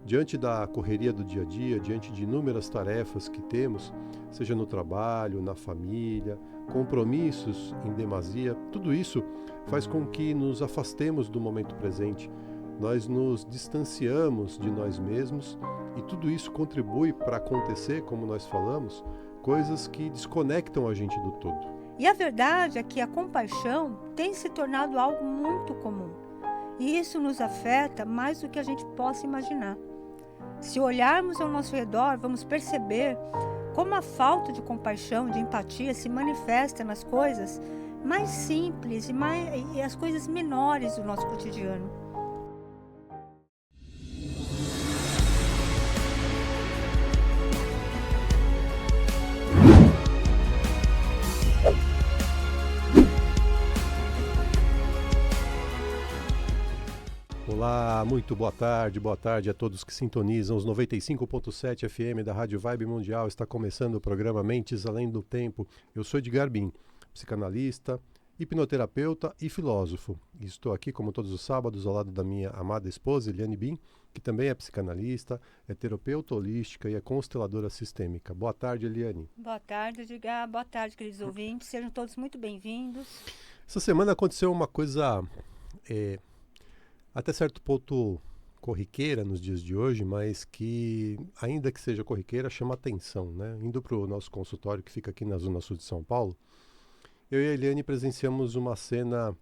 Diante da correria do dia a dia, diante de inúmeras tarefas que temos, seja no trabalho, na família, compromissos em demasia, tudo isso faz com que nos afastemos do momento presente. Nós nos distanciamos de nós mesmos e tudo isso contribui para acontecer, como nós falamos, coisas que desconectam a gente do todo. E a verdade é que a compaixão tem se tornado algo muito comum. E isso nos afeta mais do que a gente possa imaginar. Se olharmos ao nosso redor, vamos perceber como a falta de compaixão, de empatia se manifesta nas coisas mais simples e as coisas menores do nosso cotidiano. Olá, muito boa tarde a todos que sintonizam os 95.7 FM da Rádio Vibe Mundial. Está começando o programa Mentes Além do Tempo. Eu sou Edgar Bin, psicanalista, hipnoterapeuta e filósofo. E estou aqui, como todos os sábados, ao lado da minha amada esposa, Eliane Bin, que também é psicanalista, é terapeuta holística e é consteladora sistêmica. Boa tarde, Eliane. Boa tarde, Edgar. Boa tarde, queridos ouvintes. Sejam todos muito bem-vindos. Essa semana aconteceu uma coisa... até certo ponto corriqueira nos dias de hoje, mas que, ainda que seja corriqueira, chama atenção, né? Indo para o nosso consultório, que fica aqui na Zona Sul de São Paulo, eu e a Eliane presenciamos uma cena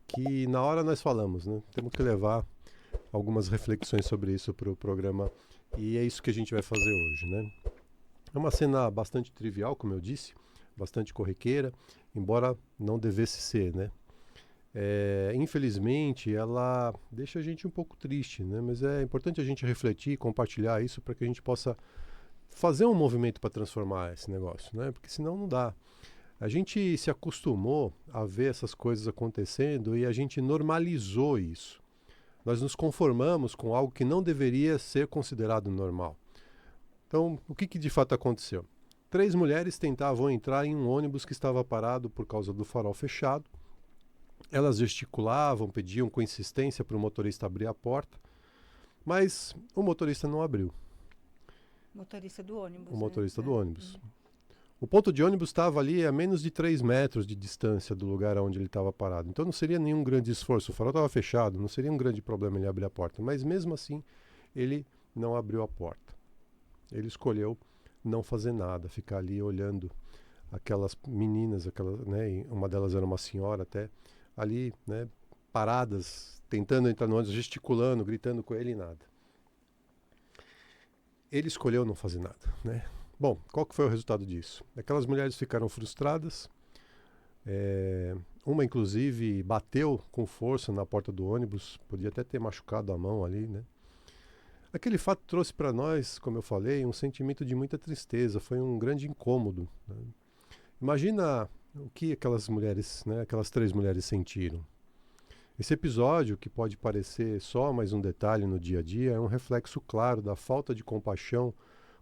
que na hora nós falamos, né? Temos que levar algumas reflexões sobre isso para o programa, e é isso que a gente vai fazer hoje, né? É uma cena bastante trivial, como eu disse, bastante corriqueira, embora não devesse ser, né? Infelizmente ela deixa a gente um pouco triste, né? Mas é importante a gente refletir, compartilhar isso para que a gente possa fazer um movimento para transformar esse negócio, né? Porque senão não dá. A gente se acostumou a ver essas coisas acontecendo e a gente normalizou isso. Nós nos conformamos com algo que não deveria ser considerado normal. Então, o que de fato aconteceu? 3 mulheres tentavam entrar em um ônibus que estava parado por causa do farol fechado. Elas gesticulavam, pediam com insistência para o motorista abrir a porta, mas o motorista não abriu. Motorista do ônibus. O motorista do ônibus. O ponto de ônibus estava ali a menos de 3 metros de distância do lugar onde ele estava parado. Então não seria nenhum grande esforço. O farol estava fechado, não seria um grande problema ele abrir a porta. Mas mesmo assim, ele não abriu a porta. Ele escolheu não fazer nada, ficar ali olhando aquelas meninas, né, uma delas era uma senhora até, ali, né, paradas, tentando entrar no ônibus, gesticulando, gritando com ele e nada. Ele escolheu não fazer nada, né? Bom, qual que foi o resultado disso? Aquelas mulheres ficaram frustradas, uma inclusive bateu com força na porta do ônibus, podia até ter machucado a mão ali, né? Aquele fato trouxe para nós, como eu falei, um sentimento de muita tristeza, foi um grande incômodo, né? Imagina o que aquelas mulheres, né, aquelas 3 mulheres sentiram. Esse episódio, que pode parecer só mais um detalhe no dia a dia, é um reflexo claro da falta de compaixão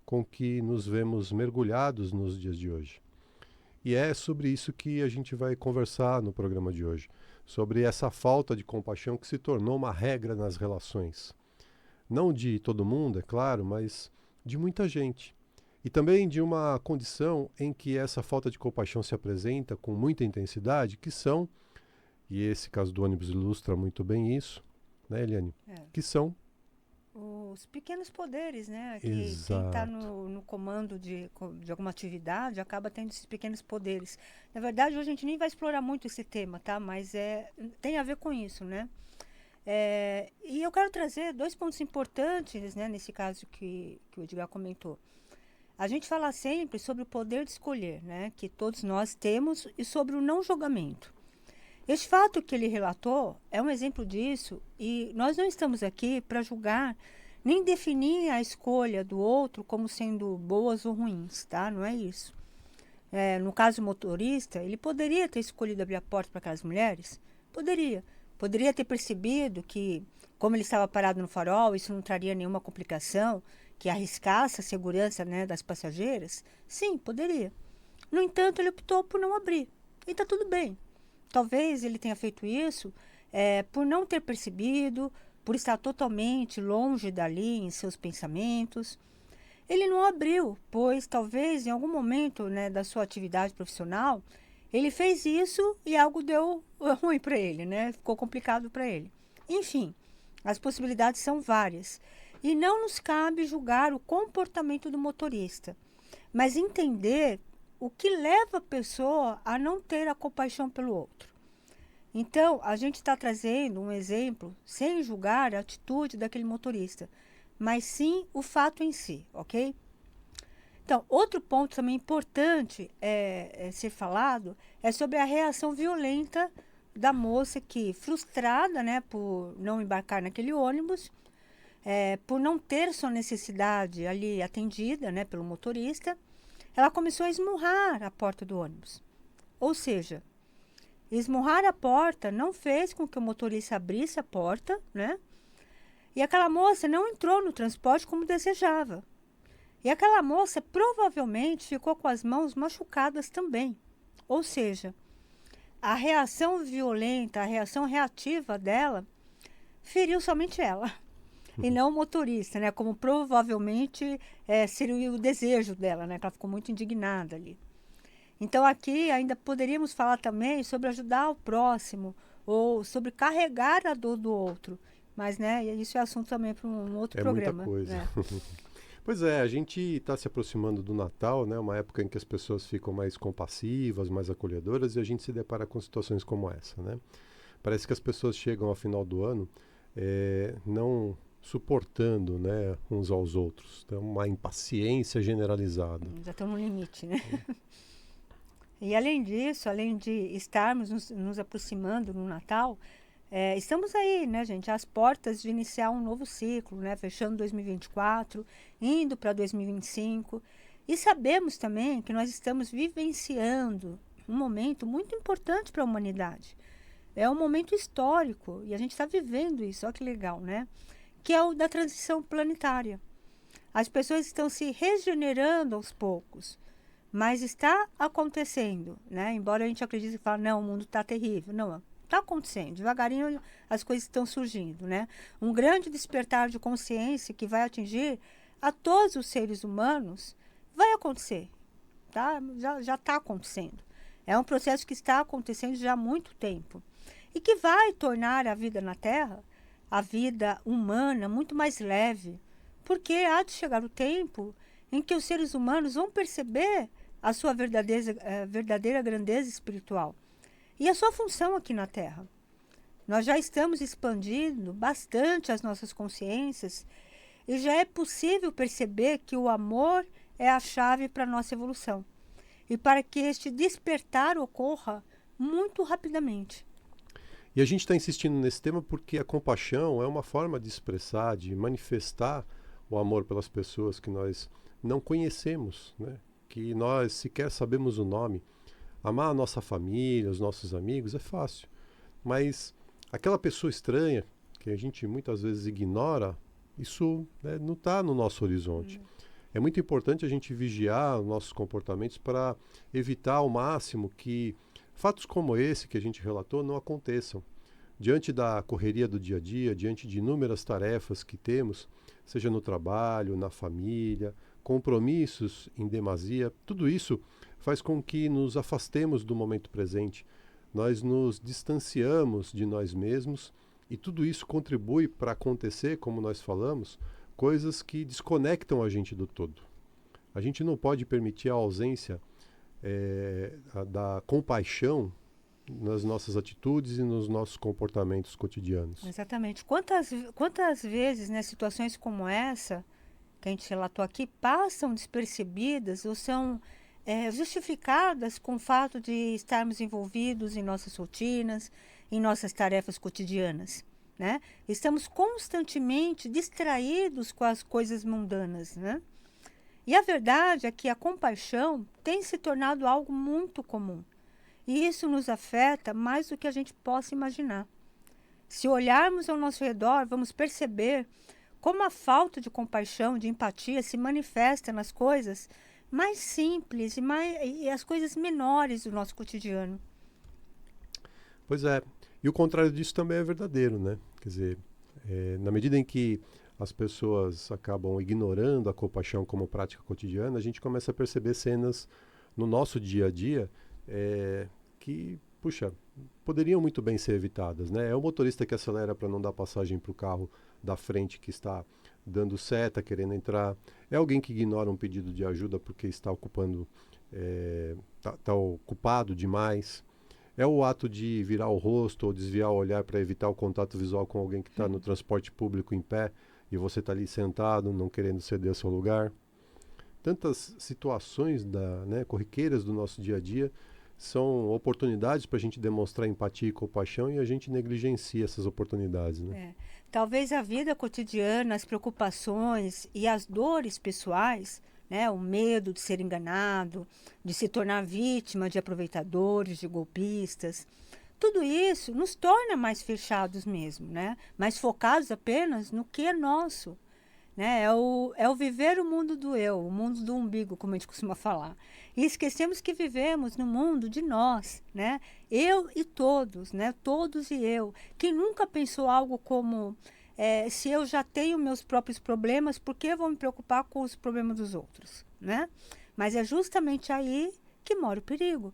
com que nos vemos mergulhados nos dias de hoje. E é sobre isso que a gente vai conversar no programa de hoje, sobre essa falta de compaixão que se tornou uma regra nas relações. Não de todo mundo, é claro, mas de muita gente. E também de uma condição em que essa falta de compaixão se apresenta com muita intensidade, que são, e esse caso do ônibus ilustra muito bem isso, né, Eliane? Que são os pequenos poderes, né? Que Exato. quem está no comando de alguma atividade acaba tendo esses pequenos poderes. Na verdade, hoje a gente nem vai explorar muito esse tema, tá? Mas tem a ver com isso, né? E eu quero trazer 2 pontos importantes, né, nesse caso que o Edgar comentou. A gente fala sempre sobre o poder de escolher, né, que todos nós temos, e sobre o não julgamento. Este fato que ele relatou é um exemplo disso, e nós não estamos aqui para julgar nem definir a escolha do outro como sendo boas ou ruins, tá? Não é isso. No caso do motorista, ele poderia ter escolhido abrir a porta para aquelas mulheres? Poderia. Poderia ter percebido que, como ele estava parado no farol, isso não traria nenhuma complicação, que arriscasse a segurança, né, das passageiras? Sim, poderia. No entanto, ele optou por não abrir. E está tudo bem. Talvez ele tenha feito isso por não ter percebido, por estar totalmente longe dali em seus pensamentos. Ele não abriu, pois talvez em algum momento, né, da sua atividade profissional, ele fez isso e algo deu ruim para ele, né? Ficou complicado para ele. Enfim, as possibilidades são várias. E não nos cabe julgar o comportamento do motorista, mas entender o que leva a pessoa a não ter a compaixão pelo outro. Então, a gente está trazendo um exemplo sem julgar a atitude daquele motorista, mas sim o fato em si, ok? Então, outro ponto também importante ser falado é sobre a reação violenta da moça que, frustrada, né, por não embarcar naquele ônibus, por não ter sua necessidade ali atendida, né, pelo motorista, ela começou a esmurrar a porta do ônibus. Ou seja, esmurrar a porta não fez com que o motorista abrisse a porta, né? E aquela moça não entrou no transporte como desejava. E aquela moça provavelmente ficou com as mãos machucadas também. Ou seja, a reação violenta, a reação reativa dela feriu somente ela. E não o motorista, né? Como provavelmente seria o desejo dela, né? Que ela ficou muito indignada ali. Então aqui ainda poderíamos falar também sobre ajudar o próximo ou sobre carregar a dor do outro. Mas, né, isso é assunto também para um outro É muita programa. coisa. Né? Pois é, a gente está se aproximando do Natal, né? Uma época em que as pessoas ficam mais compassivas, mais acolhedoras, e a gente se depara com situações como essa, né? Parece que as pessoas chegam ao final do ano não suportando, né, uns aos outros. Então, uma impaciência generalizada. Já estão no limite, né? E além disso, além de estarmos nos aproximando no Natal, estamos aí, né, gente, às portas de iniciar um novo ciclo, né, fechando 2024, indo para 2025. E sabemos também que nós estamos vivenciando um momento muito importante para a humanidade. É um momento histórico e a gente está vivendo isso, olha que legal, né? Que é o da transição planetária. As pessoas estão se regenerando aos poucos, mas está acontecendo, né? Embora a gente acredite que fala, não, o mundo está terrível. Não, está acontecendo. Devagarinho as coisas estão surgindo, né? Um grande despertar de consciência que vai atingir a todos os seres humanos vai acontecer, tá? Já está acontecendo. É um processo que está acontecendo já há muito tempo e que vai tornar a vida na Terra, a vida humana, muito mais leve, porque há de chegar o tempo em que os seres humanos vão perceber a sua verdadeira grandeza espiritual e a sua função aqui na Terra. Nós já estamos expandindo bastante as nossas consciências e já é possível perceber que o amor é a chave para a nossa evolução e para que este despertar ocorra muito rapidamente. E a gente está insistindo nesse tema porque a compaixão é uma forma de expressar, de manifestar o amor pelas pessoas que nós não conhecemos, né? Que nós sequer sabemos o nome. Amar a nossa família, os nossos amigos é fácil, mas aquela pessoa estranha que a gente muitas vezes ignora, isso, né, não está no nosso horizonte. É muito importante a gente vigiar os nossos comportamentos para evitar ao máximo que fatos como esse que a gente relatou não aconteçam. Diante da correria do dia a dia, diante de inúmeras tarefas que temos, seja no trabalho, na família, compromissos em demasia, tudo isso faz com que nos afastemos do momento presente. Nós nos distanciamos de nós mesmos e tudo isso contribui para acontecer, como nós falamos, coisas que desconectam a gente do todo. A gente não pode permitir a ausência da compaixão nas nossas atitudes e nos nossos comportamentos cotidianos. Exatamente. Quantas vezes, né, situações como essa que a gente relatou aqui passam despercebidas ou são justificadas com o fato de estarmos envolvidos em nossas rotinas, em nossas tarefas cotidianas, né? Estamos constantemente distraídos com as coisas mundanas, né? E a verdade é que a compaixão tem se tornado algo muito comum. E isso nos afeta mais do que a gente possa imaginar. Se olharmos ao nosso redor, vamos perceber como a falta de compaixão, de empatia se manifesta nas coisas mais simples e as coisas menores do nosso cotidiano. Pois é. E o contrário disso também é verdadeiro, né? Quer dizer, Na medida em que as pessoas acabam ignorando a compaixão como prática cotidiana, a gente começa a perceber cenas no nosso dia a dia que, puxa, poderiam muito bem ser evitadas, né? É o motorista que acelera para não dar passagem para o carro da frente que está dando seta, querendo entrar. É alguém que ignora um pedido de ajuda porque está tá ocupado demais. É o ato de virar o rosto ou desviar o olhar para evitar o contato visual com alguém que está no transporte público em pé e você está ali sentado, não querendo ceder seu lugar. Tantas situações corriqueiras do nosso dia a dia são oportunidades para a gente demonstrar empatia e compaixão e a gente negligencia essas oportunidades, né? Talvez a vida cotidiana, as preocupações e as dores pessoais, né, o medo de ser enganado, de se tornar vítima de aproveitadores, de golpistas, tudo isso nos torna mais fechados mesmo, né? Mais focados apenas no que é nosso. Né? É o viver o mundo do eu, o mundo do umbigo, como a gente costuma falar. E esquecemos que vivemos no mundo de nós, né? Eu e todos, né? Todos e eu. Quem nunca pensou algo como, se eu já tenho meus próprios problemas, por que eu vou me preocupar com os problemas dos outros, né? Mas é justamente aí que mora o perigo.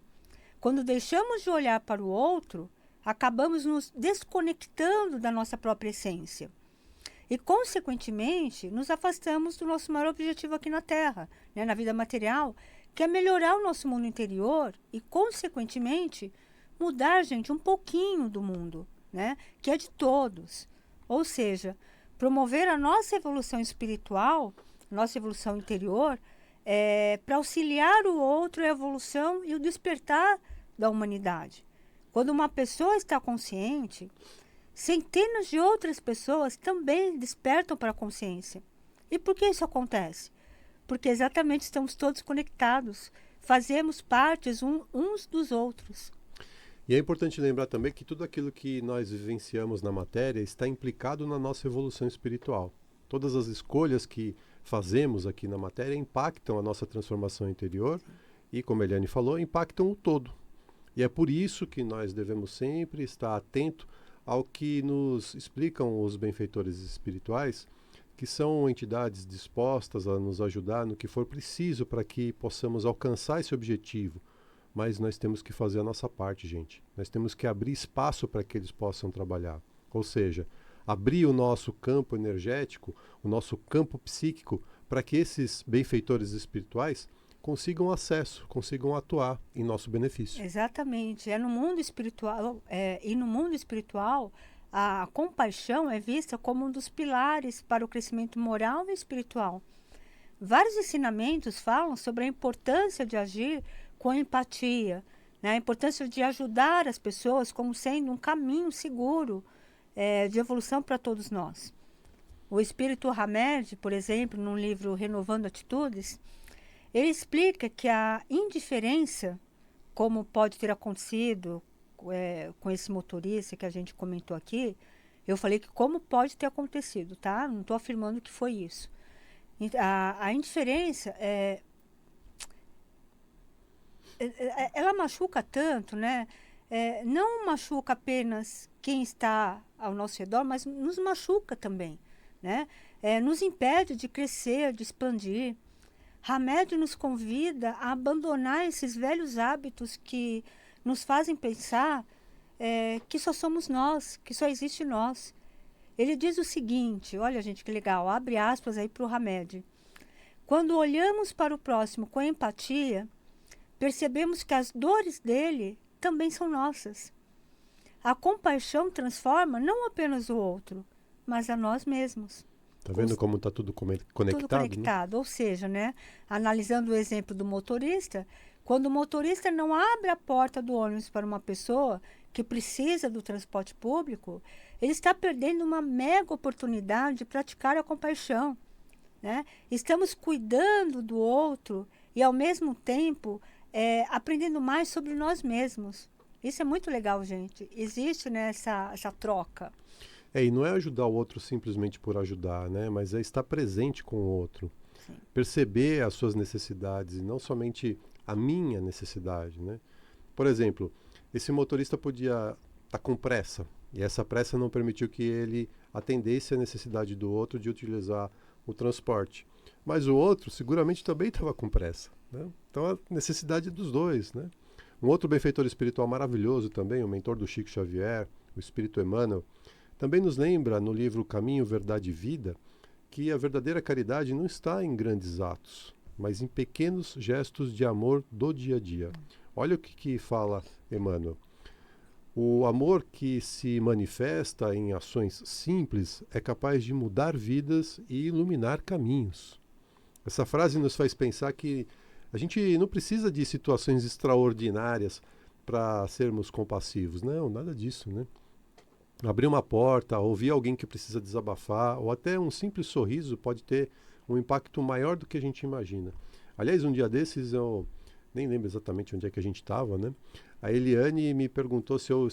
Quando deixamos de olhar para o outro, acabamos nos desconectando da nossa própria essência. E, consequentemente, nos afastamos do nosso maior objetivo aqui na Terra, né, na vida material, que é melhorar o nosso mundo interior e, consequentemente, mudar, gente, um pouquinho do mundo, né, que é de todos. Ou seja, promover a nossa evolução espiritual, nossa evolução interior, para auxiliar o outro a evolução e o despertar da humanidade. Quando uma pessoa está consciente, centenas de outras pessoas também despertam para a consciência. E por que isso acontece? Porque exatamente estamos todos conectados, fazemos partes uns dos outros. E é importante lembrar também que tudo aquilo que nós vivenciamos na matéria está implicado na nossa evolução espiritual. Todas as escolhas que fazemos aqui na matéria impactam a nossa transformação interior e, como a Eliane falou, impactam o todo. E é por isso que nós devemos sempre estar atentos ao que nos explicam os benfeitores espirituais, que são entidades dispostas a nos ajudar no que for preciso para que possamos alcançar esse objetivo. Mas nós temos que fazer a nossa parte, gente. Nós temos que abrir espaço para que eles possam trabalhar. Ou seja, abrir o nosso campo energético, o nosso campo psíquico, para que esses benfeitores espirituais consigam acesso, consigam atuar em nosso benefício. Exatamente. No mundo espiritual, e no mundo espiritual, a compaixão é vista como um dos pilares para o crescimento moral e espiritual. Vários ensinamentos falam sobre a importância de agir com empatia, né? A importância de ajudar as pessoas como sendo um caminho seguro de evolução para todos nós. O espírito Hamed, por exemplo, no livro Renovando Atitudes, ele explica que a indiferença, como pode ter acontecido com esse motorista que a gente comentou aqui, eu falei que como pode ter acontecido, tá? Não estou afirmando que foi isso. A indiferença, ela machuca tanto, né? Não machuca apenas quem está ao nosso redor, mas nos machuca também, né? Nos impede de crescer, de expandir. Hamed nos convida a abandonar esses velhos hábitos que nos fazem pensar que só somos nós, que só existe nós. Ele diz o seguinte, olha gente que legal, abre aspas aí para o Hamed. Quando olhamos para o próximo com empatia, percebemos que as dores dele também são nossas. A compaixão transforma não apenas o outro, mas a nós mesmos. Tá vendo como está tudo conectado? Tudo conectado, né? Ou seja, né, analisando o exemplo do motorista, quando o motorista não abre a porta do ônibus para uma pessoa que precisa do transporte público, ele está perdendo uma mega oportunidade de praticar a compaixão, né? Estamos cuidando do outro e, ao mesmo tempo, aprendendo mais sobre nós mesmos. Isso é muito legal, gente. Existe, né, essa troca. E não é ajudar o outro simplesmente por ajudar, né? Mas é estar presente com o outro. Sim. Perceber as suas necessidades e não somente a minha necessidade, né? Por exemplo, esse motorista podia estar com pressa E essa pressa não permitiu que ele atendesse a necessidade do outro de utilizar o transporte. Mas o outro seguramente também estava com pressa, né? Então a necessidade dos dois, né? Um outro benfeitor espiritual maravilhoso também, o mentor do Chico Xavier, o Espírito Emmanuel, também nos lembra no livro Caminho, Verdade e Vida que a verdadeira caridade não está em grandes atos, mas em pequenos gestos de amor do dia a dia. Olha o que fala Emmanuel. O amor que se manifesta em ações simples é capaz de mudar vidas e iluminar caminhos. Essa frase nos faz pensar que a gente não precisa de situações extraordinárias para sermos compassivos. Não, nada disso, né? Abrir uma porta, ouvir alguém que precisa desabafar, ou até um simples sorriso pode ter um impacto maior do que a gente imagina. Aliás, um dia desses, eu nem lembro exatamente onde é que a gente estava, né? A Eliane me perguntou se eu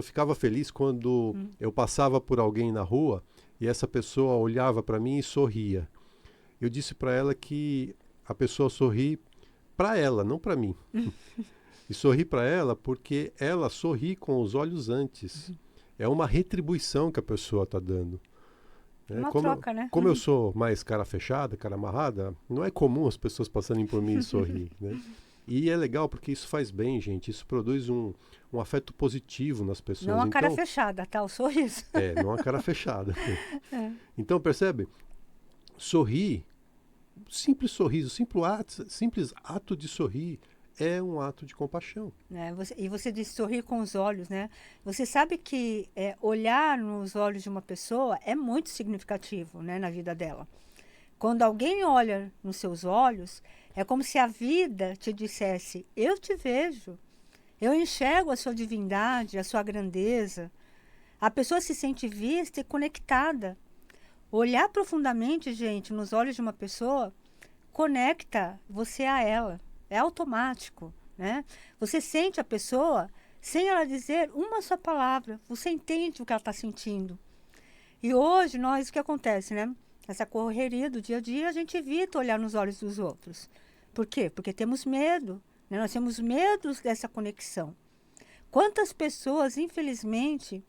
ficava feliz quando eu passava por alguém na rua e essa pessoa olhava para mim e sorria. Eu disse para ela que a pessoa sorri para ela, não para mim. E sorri para ela porque ela sorri com os olhos antes. É uma retribuição que a pessoa está dando. Uma troca, né? Como eu sou mais cara fechada, cara amarrada, não é comum as pessoas passarem por mim e sorrir, né? E é legal porque isso faz bem, gente. Isso produz um afeto positivo nas pessoas. Não a cara fechada, tá? O sorriso. Não a cara fechada. Então, percebe? Sorrir, simples sorriso, simples ato de sorrir é um ato de compaixão. E você disse sorrir com os olhos, né? Você sabe que olhar nos olhos de uma pessoa é muito significativo, né, na vida dela. Quando alguém olha nos seus olhos, é como se a vida te dissesse: eu te vejo, eu enxergo a sua divindade, a sua grandeza. A pessoa se sente vista e conectada. Olhar profundamente, gente, nos olhos de uma pessoa, conecta você a ela. É automático, né? Você sente a pessoa sem ela dizer uma só palavra. Você entende o que ela está sentindo. E hoje, o que acontece, né? Essa correria do dia a dia, a gente evita olhar nos olhos dos outros. Por quê? Porque temos medo, né? Nós temos medo dessa conexão. Quantas pessoas, infelizmente,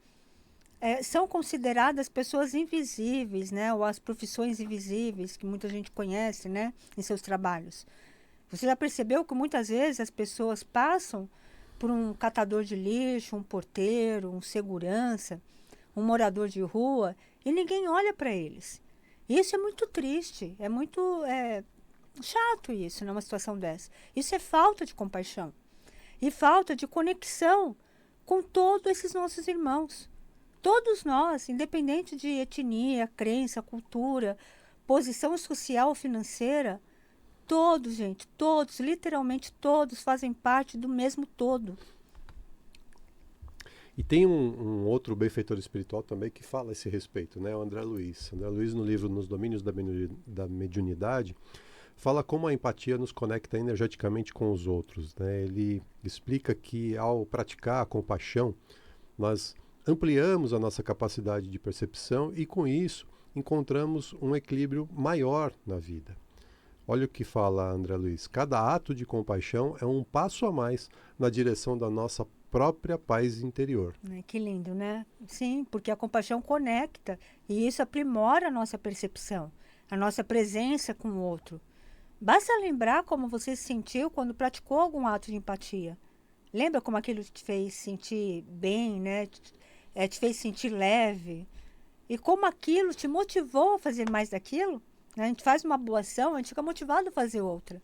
são consideradas pessoas invisíveis, né? Ou as profissões invisíveis, que muita gente conhece, né? Em seus trabalhos. Você já percebeu que muitas vezes as pessoas passam por um catador de lixo, um porteiro, um segurança, um morador de rua, e ninguém olha para eles. Isso é muito triste, é muito chato isso, numa situação dessa. Isso é falta de compaixão e falta de conexão com todos esses nossos irmãos. Todos nós, independente de etnia, crença, cultura, posição social ou financeira, todos, gente, todos, literalmente todos fazem parte do mesmo todo. E tem um outro benfeitor espiritual também que fala a esse respeito, né? O André Luiz. André Luiz, no livro Nos Domínios da Mediunidade, fala como a empatia nos conecta energeticamente com os outros, né? Ele explica que ao praticar a compaixão, nós ampliamos a nossa capacidade de percepção e com isso encontramos um equilíbrio maior na vida. Olha o que fala André Luiz. Cada ato de compaixão é um passo a mais na direção da nossa própria paz interior. Que lindo, né? Sim, porque a compaixão conecta e isso aprimora a nossa percepção, a nossa presença com o outro. Basta lembrar como você se sentiu quando praticou algum ato de empatia. Lembra como aquilo te fez sentir bem, né? Te fez sentir leve. E como aquilo te motivou a fazer mais daquilo? A gente faz uma boa ação, a gente fica motivado a fazer outra.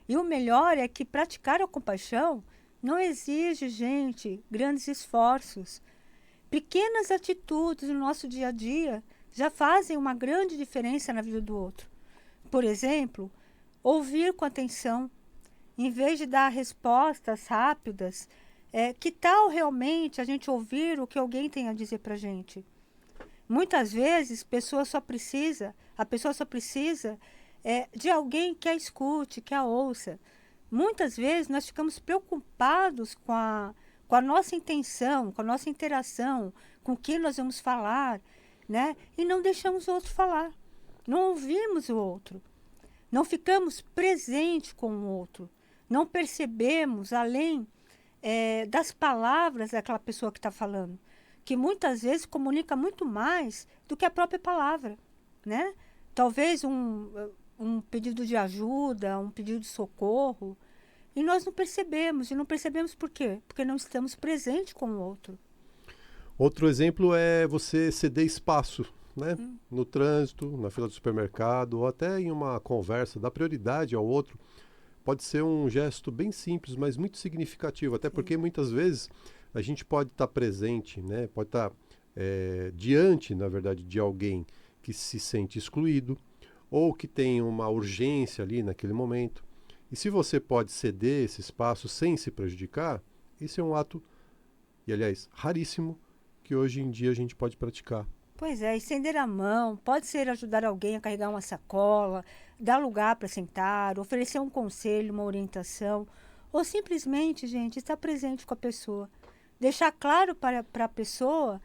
E o melhor é que praticar a compaixão não exige, gente, grandes esforços. Pequenas atitudes no nosso dia a dia já fazem uma grande diferença na vida do outro. Por exemplo, ouvir com atenção, em vez de dar respostas rápidas, que tal realmente a gente ouvir o que alguém tem a dizer para a gente? Muitas vezes a pessoa só precisa de alguém que a escute, que a ouça. Muitas vezes nós ficamos preocupados com a nossa intenção, com a nossa interação, com o que nós vamos falar, né? E não deixamos o outro falar. Não ouvimos o outro. Não ficamos presentes com o outro. Não percebemos além das palavras daquela pessoa que está falando. que muitas vezes comunica muito mais do que a própria palavra, né? Talvez um pedido de ajuda, um pedido de socorro, e nós não percebemos. E não percebemos por quê? Porque não estamos presentes com o outro. Outro exemplo é você ceder espaço, né? No trânsito, na fila do supermercado, ou até em uma conversa, dar prioridade ao outro. Pode ser um gesto bem simples, mas muito significativo, até porque muitas vezes a gente pode estar presente, né? Pode estar diante, na verdade, de alguém que se sente excluído ou que tem uma urgência ali naquele momento. E se você pode ceder esse espaço sem se prejudicar, isso é um ato, e aliás, raríssimo, que hoje em dia a gente pode praticar. Pois é, estender a mão, pode ser ajudar alguém a carregar uma sacola, dar lugar para sentar, oferecer um conselho, uma orientação, ou simplesmente, gente, estar presente com a pessoa. Deixar claro para a pessoa,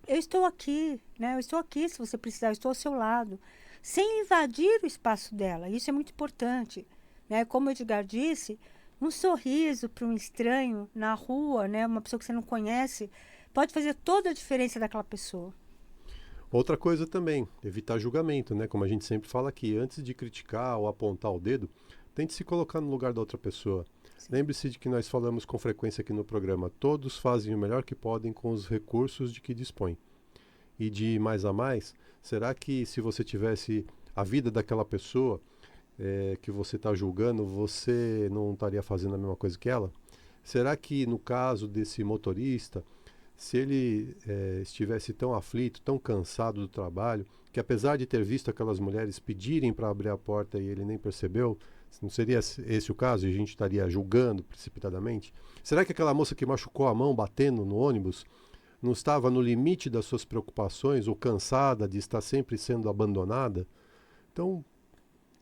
eu estou aqui, né? Eu estou aqui se você precisar, eu estou ao seu lado. Sem invadir o espaço dela, isso é muito importante. Né? Como o Edgar disse, um sorriso para um estranho na rua, né? Uma pessoa que você não conhece, pode fazer toda a diferença daquela pessoa. Outra coisa também, evitar julgamento, né? Como a gente sempre fala aqui, antes de criticar ou apontar o dedo, tente se colocar no lugar da outra pessoa. Lembre-se de que nós falamos com frequência aqui no programa, todos fazem o melhor que podem com os recursos de que dispõem. E de mais a mais, será que se você tivesse a vida daquela pessoa que você está julgando, você não estaria fazendo a mesma coisa que ela? Será que no caso desse motorista, se ele estivesse tão aflito, tão cansado do trabalho, que apesar de ter visto aquelas mulheres pedirem para abrir a porta e ele nem percebeu, não seria esse o caso e a gente estaria julgando precipitadamente? Será que aquela moça que machucou a mão batendo no ônibus não estava no limite das suas preocupações ou cansada de estar sempre sendo abandonada? Então,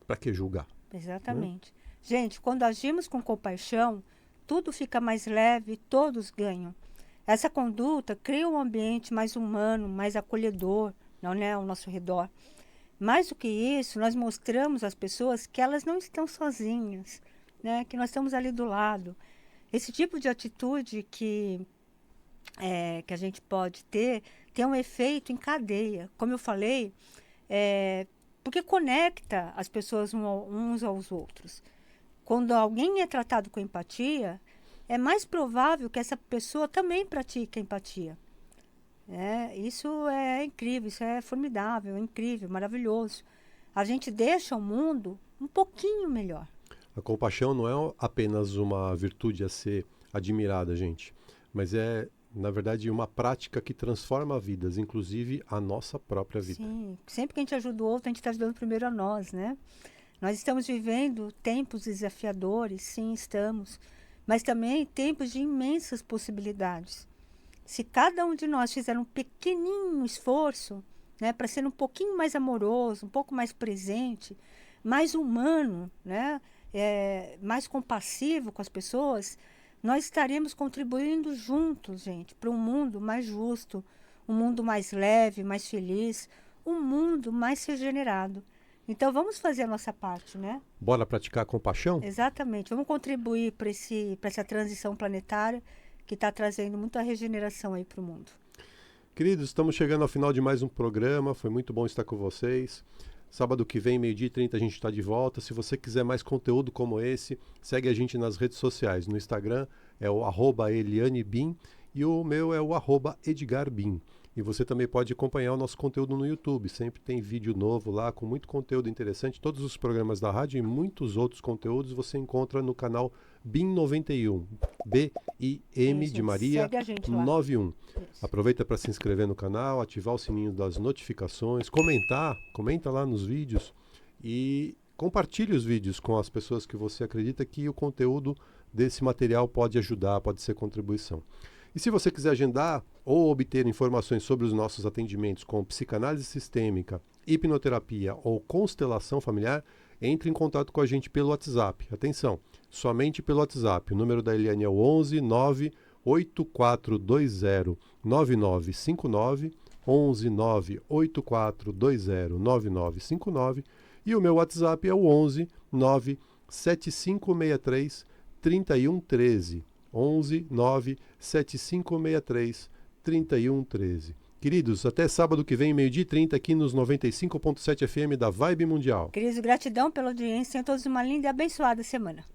para que julgar? Exatamente. Né? Gente, quando agimos com compaixão, tudo fica mais leve e todos ganham. Essa conduta cria um ambiente mais humano, mais acolhedor, não é, ao nosso redor. Mais do que isso, nós mostramos às pessoas que elas não estão sozinhas, né? Que nós estamos ali do lado. Esse tipo de atitude que a gente pode ter, tem um efeito em cadeia. Como eu falei, porque conecta as pessoas uns aos outros. Quando alguém é tratado com empatia, é mais provável que essa pessoa também pratique a empatia. Isso é incrível, isso é formidável, é incrível, maravilhoso. A gente deixa o mundo um pouquinho melhor. A compaixão não é apenas uma virtude a ser admirada, gente, mas é, na verdade, uma prática que transforma vidas, inclusive a nossa própria vida. Sim, sempre que a gente ajuda o outro, a gente está ajudando primeiro a nós, né? Nós estamos vivendo tempos desafiadores, sim, estamos, mas também tempos de imensas possibilidades. Se cada um de nós fizer um pequenininho esforço, né, para ser um pouquinho mais amoroso, um pouco mais presente, mais humano, né, mais compassivo com as pessoas, nós estaremos contribuindo juntos, gente, para um mundo mais justo, um mundo mais leve, mais feliz, um mundo mais regenerado. Então, vamos fazer a nossa parte, né? Bora praticar a compaixão? Exatamente. Vamos contribuir para essa transição planetária que está trazendo muita regeneração aí para o mundo. Queridos, estamos chegando ao final de mais um programa. Foi muito bom estar com vocês. Sábado que vem, 12h30, a gente está de volta. Se você quiser mais conteúdo como esse, segue a gente nas redes sociais. No Instagram é o @ElianeBim e o meu é o @EdgarBim. E você também pode acompanhar o nosso conteúdo no YouTube. Sempre tem vídeo novo lá, com muito conteúdo interessante. Todos os programas da rádio e muitos outros conteúdos você encontra no canal BIM91. BIM de Maria 91. Aproveita para se inscrever no canal, ativar o sininho das notificações, comenta lá nos vídeos e compartilhe os vídeos com as pessoas que você acredita que o conteúdo desse material pode ajudar, pode ser contribuição. E se você quiser agendar ou obter informações sobre os nossos atendimentos com psicanálise sistêmica, hipnoterapia ou constelação familiar, entre em contato com a gente pelo WhatsApp. Atenção, somente pelo WhatsApp. O número da Eliane é o 11 98420 9959, 11 98420 9959 e o meu WhatsApp é o 11 97563 3113. 11 97563 3113. Queridos, até sábado que vem, 12h30, aqui nos 95.7 FM da Vibe Mundial. Queridos, gratidão pela audiência. Tenham todos uma linda e abençoada semana.